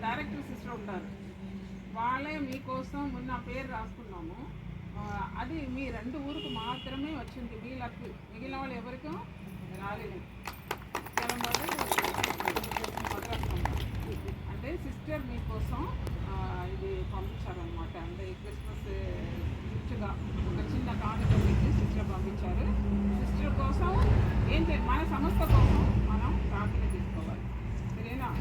Director sister ఉంటారు, వాళ్ళే మీకోసం మొన్న పేరు రాసుకున్నాము. అది మీ 2 ఊరికి మాత్రమే వచ్చింది, మీ లక్. మిగిలిన వాళ్ళు ఎవరికీ రాలేదు. అంటే సిస్టర్ మీకోసం ఇది పంపించారనమాట. అంటే క్రిస్మస్ గిఫ్ట్గా ఒక చిన్న కానుక పెట్టి సిస్టర్ పంపించారు. సిస్టర్ కోసం ఏం చేయాలి, మన సంస్థ కోసం మనం ప్రార్థన తీసుకోవాలి. సరేనా?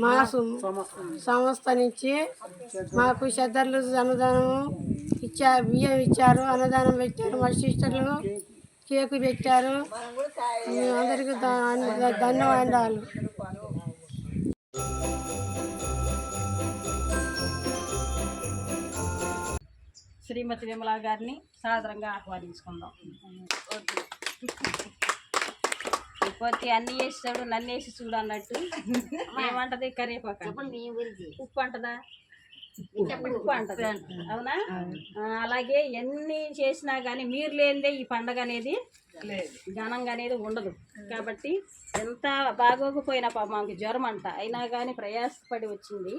మా సంస్థ నుంచి మాకు షద్దర్లు అన్నదానం ఇచ్చారు, బియ్యం ఇచ్చారు, అన్నదానం పెట్టారు. మా సిస్టర్లు కేకు పెట్టారు. అందరికీ ధన్యవాదాలు. శ్రీమతి విమలా గారిని సాదరంగా ఆహ్వానించుకుందాం. పోతే అన్ని వేసాడు, నన్ను వేసి చూడు అన్నట్టు. ఏమంటది? కరివేపాకు ఉప్పు అంటదా? ఉప్పు అంటది, అవునా? అలాగే ఎన్ని చేసినా కానీ మీరు లేనిదే ఈ పండగ అనేది ఘనంగా అనేది ఉండదు. కాబట్టి ఎంత బాగోకపోయినా మాకు జ్వరం అంట, అయినా కానీ ప్రయాసపడి వచ్చింది,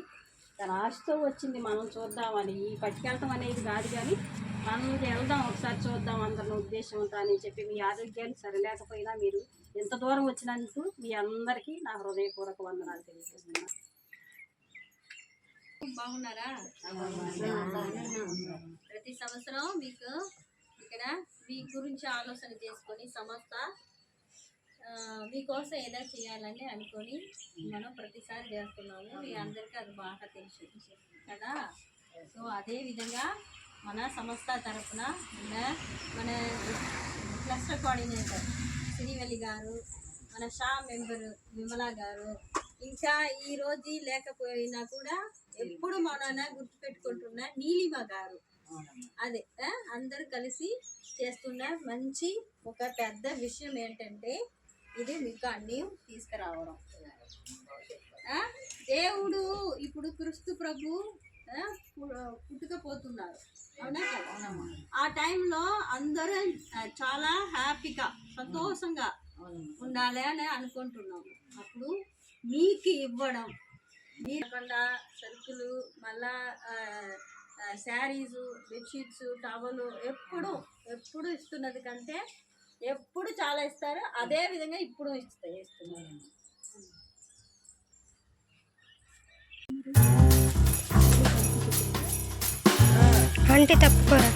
తన ఆశతో వచ్చింది. మనం చూద్దామని, ఈ పట్టుకెళ్ళటం అనేది కాదు, కానీ మనం వెళ్దాం ఒకసారి చూద్దాం అందరిని ఉద్దేశంతో అని చెప్పి. మీ ఆరోగ్యాలు సరిలేకపోయినా మీరు ఎంత దూరం వచ్చినందుకు మీ అందరికీ నా హృదయపూర్వక వందనాలు తెలియజేస్తున్నాను. బాగున్నారా? ప్రతి సంవత్సరం మీకు ఇక్కడ మీ గురించి ఆలోచన చేసుకొని సంస్థ మీకోసం ఏదో చేయాలని అనుకొని మనం ప్రతిసారి చేస్తున్నాము. మీ అందరికీ అది బాగా తెలుసు కదా. సో అదేవిధంగా మన సంస్థ తరఫున మన క్లస్టర్ కోఆర్డినేటర్ శ్రీవల్లి గారు, మన షా మెంబరు విమలా గారు, ఇంకా ఈరోజు లేకపోయినా కూడా ఎప్పుడు మన గుర్తుపెట్టుకుంటున్న నీలిమ గారు, అదే అందరు కలిసి చేస్తున్న మంచి ఒక పెద్ద విషయం ఏంటంటే ఇది మీకు అన్నీ తీసుకురావడం. దేవుడు ఇప్పుడు క్రీస్తు ప్రభు పుట్టుకపోతున్నారు, అవునా కదా? ఆ టైంలో అందరూ చాలా హ్యాపీగా సంతోషంగా ఉండాలి అని అనుకుంటున్నాము. అప్పుడు మీకు ఇవ్వడం, మీకుండా సరుకులు, మళ్ళా శారీసు, బెడ్షీట్స్, టవలు ఎప్పుడు ఇస్తున్నది కంటే ఎప్పుడు చాలా ఇస్తారు. అదే విధంగా ఇప్పుడు ఇస్తున్నారు. అంటే తప్పుకోరా.